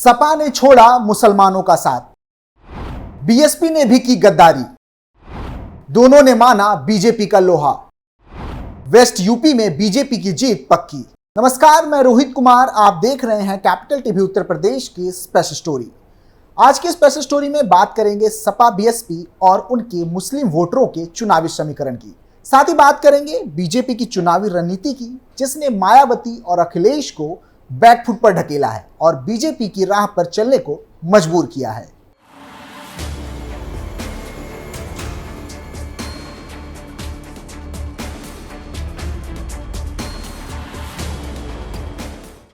सपा ने छोड़ा मुसलमानों का साथ, बीएसपी ने भी की गद्दारी, दोनों ने माना बीजेपी का लोहा, वेस्ट यूपी में बीजेपी की जीत पक्की। नमस्कार, मैं रोहित कुमार, आप देख रहे हैं कैपिटल टीवी उत्तर प्रदेश की स्पेशल स्टोरी। आज की स्पेशल स्टोरी में बात करेंगे सपा बीएसपी और उनके मुस्लिम वोटरों के चुनावी समीकरण की। साथ ही बात करेंगे बीजेपी की चुनावी रणनीति की, जिसने मायावती और अखिलेश को बैकफुट पर ढकेला है और बीजेपी की राह पर चलने को मजबूर किया है।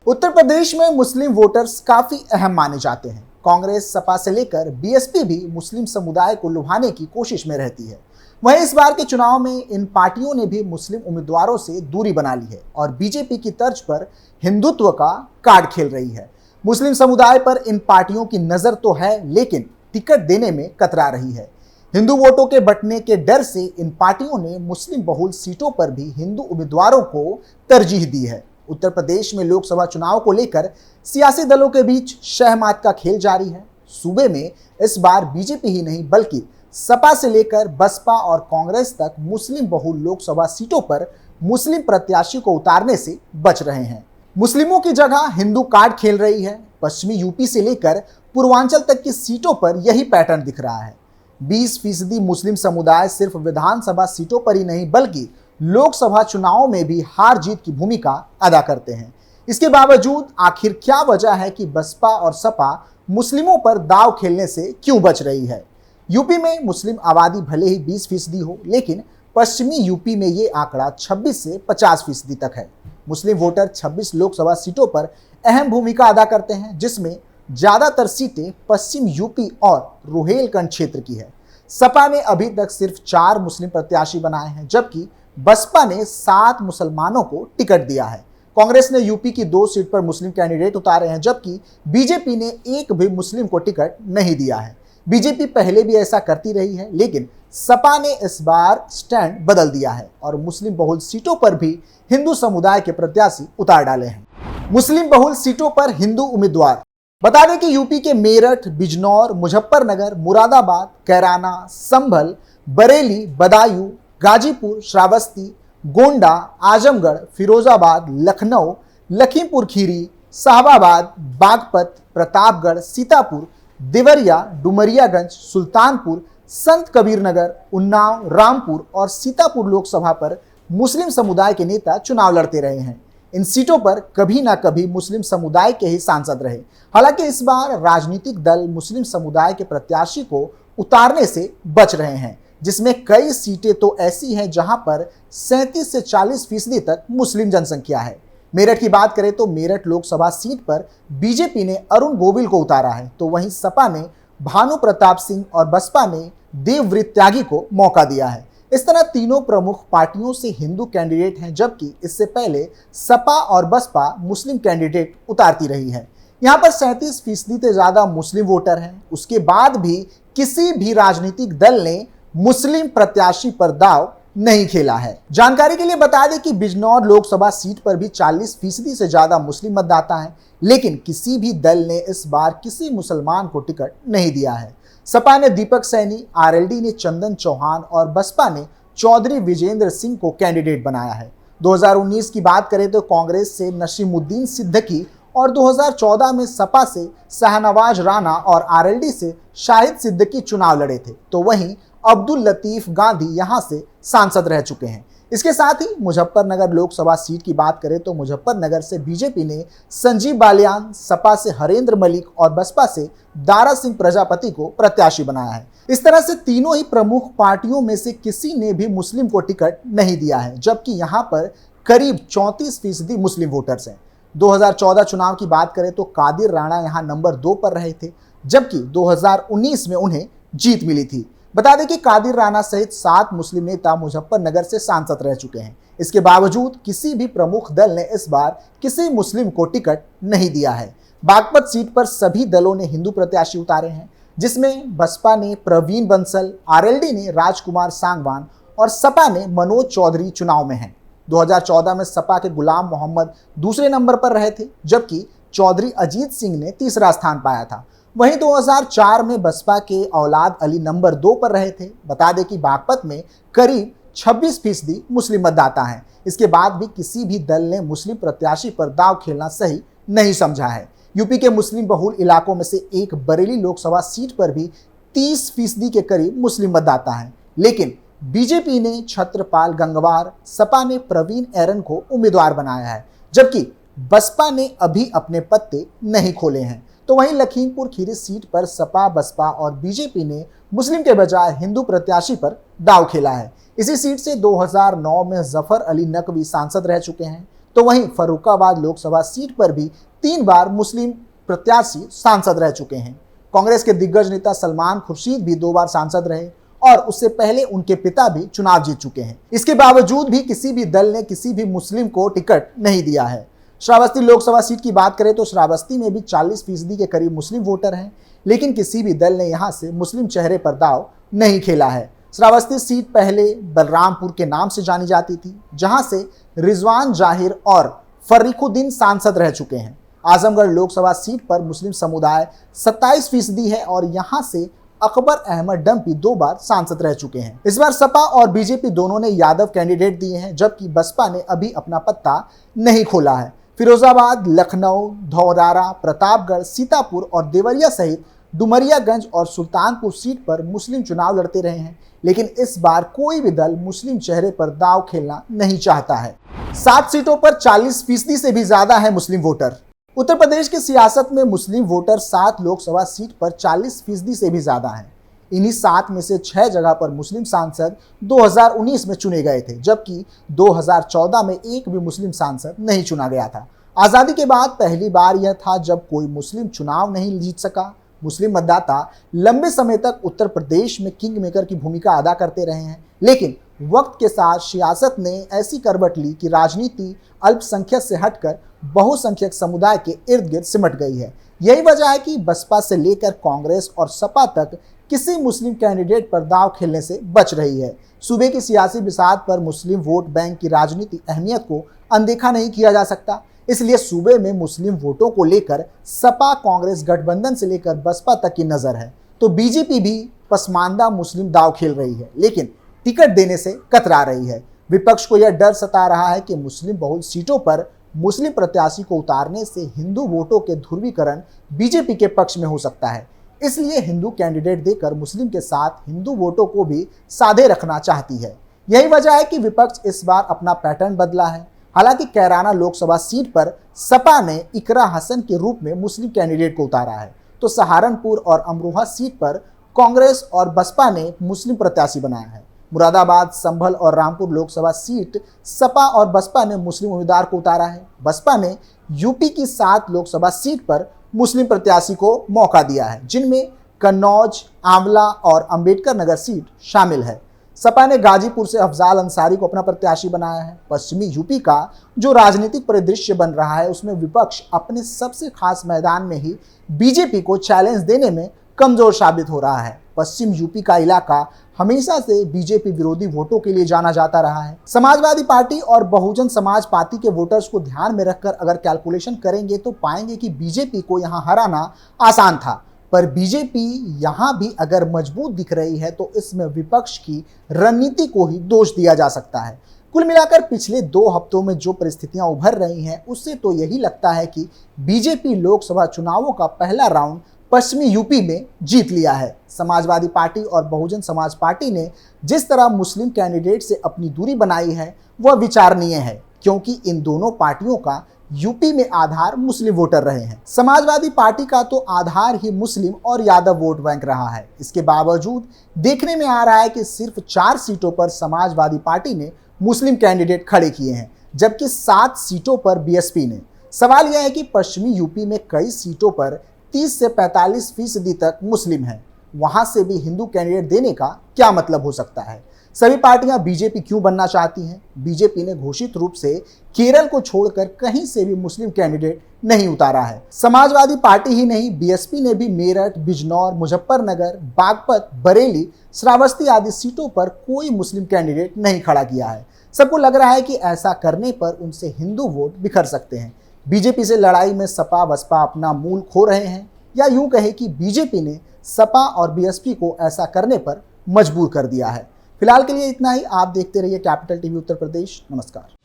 उत्तर प्रदेश में मुस्लिम वोटर्स काफी अहम माने जाते हैं। कांग्रेस, सपा से लेकर बीएसपी भी मुस्लिम समुदाय को लुभाने की कोशिश में रहती है। वहीं इस बार के चुनाव में इन पार्टियों ने भी मुस्लिम उम्मीदवारों से दूरी बना ली है और बीजेपी की तर्ज पर हिंदुत्व का कार्ड खेल रही है। मुस्लिम समुदाय पर इन पार्टियों की नजर तो है, लेकिन टिकट देने में कतरा रही है। हिंदू वोटों के बंटने के डर से इन पार्टियों ने मुस्लिम बहुल सीटों पर भी हिंदू उम्मीदवारों को तरजीह दी है। उत्तर प्रदेश में लोकसभा चुनाव को लेकर सियासी दलों के बीच शहमात का खेल जारी है। सूबे में इस बार बीजेपी ही नहीं बल्कि सपा से लेकर बसपा और कांग्रेस तक मुस्लिम बहुल लोकसभा सीटों पर मुस्लिम प्रत्याशी को उतारने से बच रहे हैं। मुस्लिमों की जगह हिंदू कार्ड खेल रही है। पश्चिमी यूपी से लेकर पूर्वांचल तक की सीटों पर यही पैटर्न दिख रहा है। 20% मुस्लिम समुदाय सिर्फ विधानसभा सीटों पर ही नहीं बल्कि लोकसभा चुनावों में भी हार जीत की भूमिका अदा करते हैं। इसके बावजूद आखिर क्या वजह है कि बसपा और सपा मुस्लिमों पर दांव खेलने से क्यों बच रही है? यूपी में मुस्लिम आबादी भले ही 20% हो, लेकिन पश्चिमी यूपी में ये आंकड़ा 26 से 50% तक है। मुस्लिम वोटर 26 लोकसभा सीटों पर अहम भूमिका अदा करते हैं, जिसमें ज्यादातर सीटें पश्चिम यूपी और रुहेलखंड क्षेत्र की है। सपा ने अभी तक सिर्फ 4 मुस्लिम प्रत्याशी बनाए हैं, जबकि बसपा ने 7 मुसलमानों को टिकट दिया है। कांग्रेस ने यूपी की 2 सीट पर मुस्लिम कैंडिडेट उतारे हैं, जबकि बीजेपी ने एक भी मुस्लिम को टिकट नहीं दिया है। बीजेपी पहले भी ऐसा करती रही है, लेकिन सपा ने इस बार स्टैंड बदल दिया है और मुस्लिम बहुल सीटों पर भी हिंदू समुदाय के प्रत्याशी उतार डाले हैं। मुस्लिम बहुल सीटों पर हिंदू उम्मीदवार, बता दें कि यूपी के मेरठ, बिजनौर, मुजफ्फरनगर, मुरादाबाद, कैराना, संभल, बरेली, बदायूं, गाजीपुर, श्रावस्ती, गोंडा, आजमगढ़, फिरोजाबाद, लखनऊ, लखीमपुर खीरी, साहबाबाद, बागपत, प्रतापगढ़, सीतापुर, देवरिया, डुमरियागंज, सुल्तानपुर, संत कबीर नगर, उन्नाव, रामपुर और सीतापुर लोकसभा पर मुस्लिम समुदाय के नेता चुनाव लड़ते रहे हैं। इन सीटों पर कभी ना कभी मुस्लिम समुदाय के ही सांसद रहे। हालांकि इस बार राजनीतिक दल मुस्लिम समुदाय के प्रत्याशी को उतारने से बच रहे हैं, जिसमें कई सीटें तो ऐसी हैं जहां पर 37 से 40% तक मुस्लिम जनसंख्या है। मेरठ की बात करें तो मेरठ लोकसभा सीट पर बीजेपी ने अरुण गोविल को उतारा है, तो वहीं सपा ने भानु प्रताप सिंह और बसपा ने देवव्रत त्यागी को मौका दिया है। इस तरह तीनों प्रमुख पार्टियों से हिंदू कैंडिडेट हैं, जबकि इससे पहले सपा और बसपा मुस्लिम कैंडिडेट उतारती रही है। यहाँ पर 37% से ज्यादा मुस्लिम वोटर हैं। उसके बाद भी किसी भी राजनीतिक दल ने मुस्लिम प्रत्याशी पर दाव नहीं खेला है। जानकारी के लिए बता दें कि बिजनौर लोकसभा सीट पर भी 40% से ज्यादा मुस्लिम मतदाता हैं, लेकिन किसी भी दल ने इस बार किसी मुसलमान को टिकट नहीं दिया है। सपा ने दीपक सैनी, आरएलडी ने चंदन चौहान और बसपा ने चौधरी विजेंद्र सिंह को कैंडिडेट बनाया है। 2019 की बात करें तो कांग्रेस से नसीमुद्दीन सिद्दीकी और 2014 में सपा से शाहनवाज राणा और आरएलडी से शाहिद सिद्दीकी चुनाव लड़े थे, तो वहीं अब्दुल लतीफ गांधी यहां से सांसद रह चुके हैं। इसके साथ ही मुजफ्फरनगर लोकसभा सीट की बात करें तो मुजफ्फरनगर से बीजेपी ने संजीव बालियान, सपा से हरेंद्र मलिक और बसपा से दारा सिंह प्रजापति को प्रत्याशी बनाया है। इस तरह से तीनों ही प्रमुख पार्टियों में से किसी ने भी मुस्लिम को टिकट नहीं दिया है, जबकि यहाँ पर करीब 34% मुस्लिम वोटर्स हैं। 2014 चुनाव की बात करें तो कादिर राणा यहाँ नंबर 2 पर रहे थे, जबकि 2019 में उन्हें जीत मिली थी। बता दें कि कादिर राणा सहित 7 मुस्लिम नेता मुजफ्फरनगर से सांसद रह चुके हैं। इसके बावजूद किसी भी प्रमुख दल ने इस बार किसी मुस्लिम को टिकट नहीं दिया है। बागपत सीट पर सभी दलों ने हिंदू प्रत्याशी उतारे हैं, जिसमें बसपा ने प्रवीण बंसल, आरएलडी ने राजकुमार सांगवान और सपा ने मनोज चौधरी चुनाव में हैं। 2014 में सपा के गुलाम मोहम्मद दूसरे नंबर पर रहे थे, जबकि चौधरी अजीत सिंह ने तीसरा स्थान पाया था। वहीं 2004 में बसपा के औलाद अली नंबर 2 पर रहे थे। बता दें कि बागपत में करीब 26% मुस्लिम मतदाता हैं। इसके बाद भी किसी भी दल ने मुस्लिम प्रत्याशी पर दांव खेलना सही नहीं समझा है। यूपी के मुस्लिम बहुल इलाकों में से एक बरेली लोकसभा सीट पर भी 30% के करीब मुस्लिम मतदाता हैं, लेकिन बीजेपी ने छत्रपाल गंगवार, सपा ने प्रवीण एरन को उम्मीदवार बनाया है, जबकि बसपा ने अभी अपने पत्ते नहीं खोले हैं। तो वहीं लखीमपुर खीरी सीट पर सपा, बसपा और बीजेपी ने मुस्लिम के बजाय हिंदू प्रत्याशी पर दांव खेला है। इसी सीट से 2009 में जफर अली नकवी सांसद रह चुके हैं। तो वहीं फर्रुखाबाद लोकसभा सीट पर भी 3 बार मुस्लिम प्रत्याशी सांसद रह चुके हैं। कांग्रेस के दिग्गज नेता सलमान खुर्शीद भी 2 बार सांसद रहे और उससे पहले उनके पिता भी चुनाव जीत चुके हैं। इसके बावजूद भी किसी भी दल ने किसी भी मुस्लिम को टिकट नहीं दिया है। श्रावस्ती लोकसभा सीट की बात करें तो श्रावस्ती में भी 40% के करीब मुस्लिम वोटर हैं, लेकिन किसी भी दल ने यहां से मुस्लिम चेहरे पर दांव नहीं खेला है। श्रावस्ती सीट पहले बलरामपुर के नाम से जानी जाती थी, जहां से रिजवान जाहिर और फरीखुद्दीन सांसद रह चुके हैं। आजमगढ़ लोकसभा सीट पर मुस्लिम समुदाय 27% है और यहां से अकबर अहमद डंपी 2 बार सांसद रह चुके हैं। इस बार सपा और बीजेपी दोनों ने यादव कैंडिडेट दिए हैं, जबकि बसपा ने अभी अपना पत्ता नहीं खोला है। फिरोजाबाद, लखनऊ, धौरारा, प्रतापगढ़, सीतापुर और देवरिया सहित डुमरियागंज और सुल्तानपुर सीट पर मुस्लिम चुनाव लड़ते रहे हैं, लेकिन इस बार कोई भी दल मुस्लिम चेहरे पर दांव खेलना नहीं चाहता है। 7 सीटों पर 40% से भी ज्यादा है मुस्लिम वोटर। उत्तर प्रदेश की सियासत में मुस्लिम वोटर 7 लोकसभा सीट पर 40% से भी ज्यादा हैं। इन्हीं 7 में से 6 जगह पर मुस्लिम सांसद 2019 में चुने गए थे, जबकि 2014 में एक भी मुस्लिम सांसद नहीं चुना गया था। आज़ादी के बाद पहली बार यह था जब कोई मुस्लिम चुनाव नहीं जीत सका। मुस्लिम मतदाता लंबे समय तक उत्तर प्रदेश में किंग मेकर की भूमिका अदा करते रहे हैं, लेकिन वक्त के साथ सियासत ने ऐसी करवट ली कि राजनीति अल्पसंख्यक से हटकर बहुसंख्यक समुदाय के इर्द गिर्द सिमट गई है। यही वजह है कि बसपा से लेकर कांग्रेस और सपा तक किसी मुस्लिम कैंडिडेट पर दांव खेलने से बच रही है। सूबे की सियासी बिसात पर मुस्लिम वोट बैंक की राजनीतिक अहमियत को अनदेखा नहीं किया जा सकता। इसलिए सूबे में मुस्लिम वोटों को लेकर सपा कांग्रेस गठबंधन से लेकर बसपा तक की नजर है। तो बीजेपी भी पसमानदा मुस्लिम दांव खेल रही है, लेकिन टिकट देने से कतरा रही है। विपक्ष को यह डर सता रहा है कि मुस्लिम बहुल सीटों पर मुस्लिम प्रत्याशी को उतारने से हिंदू वोटों के ध्रुवीकरण बीजेपी के पक्ष में हो सकता है। इसलिए हिंदू कैंडिडेट देकर मुस्लिम के साथ हिंदू वोटों को भी साधे रखना चाहती है। यही वजह है कि विपक्ष इस बार अपना पैटर्न बदला है। हालांकि कैराना लोकसभा सीट पर सपा ने इकरा हसन के रूप में मुस्लिम कैंडिडेट को उतारा है, तो सहारनपुर और अमरोहा सीट पर कांग्रेस और बसपा ने मुस्लिम प्रत्याशी बनाया है। मुरादाबाद, संभल और रामपुर लोकसभा सीट सपा और बसपा ने मुस्लिम उम्मीदवार को उतारा है। बसपा ने यूपी की 7 लोकसभा सीट पर मुस्लिम प्रत्याशी को मौका दिया है, जिनमें कन्नौज, आंवला और अंबेडकर नगर सीट शामिल है। सपा ने गाजीपुर से अफजाल अंसारी को अपना प्रत्याशी बनाया है। पश्चिमी यूपी का जो राजनीतिक परिदृश्य बन रहा है, उसमें विपक्ष अपने सबसे खास मैदान में ही बीजेपी को चैलेंज देने में कमजोर साबित हो रहा है। पश्चिम यूपी का इलाका हमेशा से बीजेपी विरोधी वोटों के लिए जाना जाता रहा है। समाजवादी पार्टी और बहुजन समाज पार्टी के वोटर्स को ध्यान में रखकर अगर कैलकुलेशन करेंगे तो पाएंगे कि बीजेपी को यहां हराना आसान था, पर बीजेपी यहां भी अगर मजबूत दिख रही है तो इसमें विपक्ष की रणनीति को ही दोष दिया जा सकता है। कुल मिलाकर पिछले 2 हफ्तों में जो परिस्थितियां उभर रही हैं, उससे तो यही लगता है कि बीजेपी लोकसभा चुनावों का पहला राउंड पश्चिमी यूपी में जीत लिया है। समाजवादी पार्टी और बहुजन समाज पार्टी ने जिस तरह मुस्लिम कैंडिडेट से अपनी दूरी बनाई है वह विचारणीय है, क्योंकि इन दोनों पार्टियों का यूपी में आधार मुस्लिम वोटर रहे हैं। समाजवादी पार्टी का तो आधार ही मुस्लिम और यादव वोट बैंक रहा है। इसके बावजूद देखने में आ रहा है कि सिर्फ 4 सीटों पर समाजवादी पार्टी ने मुस्लिम कैंडिडेट खड़े किए हैं, जबकि 7 सीटों पर बीएसपी ने। सवाल यह है कि पश्चिमी यूपी में कई सीटों पर 30 से 45% तक मुस्लिम हैं, वहां से भी हिंदू कैंडिडेट देने का क्या मतलब हो सकता है? सभी पार्टियां बीजेपी क्यों बनना चाहती हैं? बीजेपी ने घोषित रूप से केरल को छोड़कर कहीं से भी मुस्लिम कैंडिडेट नहीं उतारा है। समाजवादी पार्टी ही नहीं, बीएसपी ने भी मेरठ, बिजनौर, मुजफ्फरनगर, बागपत, बरेली, श्रावस्ती आदि सीटों पर कोई मुस्लिम कैंडिडेट नहीं खड़ा किया है। सबको लग रहा है कि ऐसा करने पर उनसे हिंदू वोट बिखर सकते हैं। बीजेपी से लड़ाई में सपा बसपा अपना मूल खो रहे हैं, या यूं कहे कि बीजेपी ने सपा और बीएसपी को ऐसा करने पर मजबूर कर दिया है। फिलहाल के लिए इतना ही। आप देखते रहिए कैपिटल टीवी उत्तर प्रदेश। नमस्कार।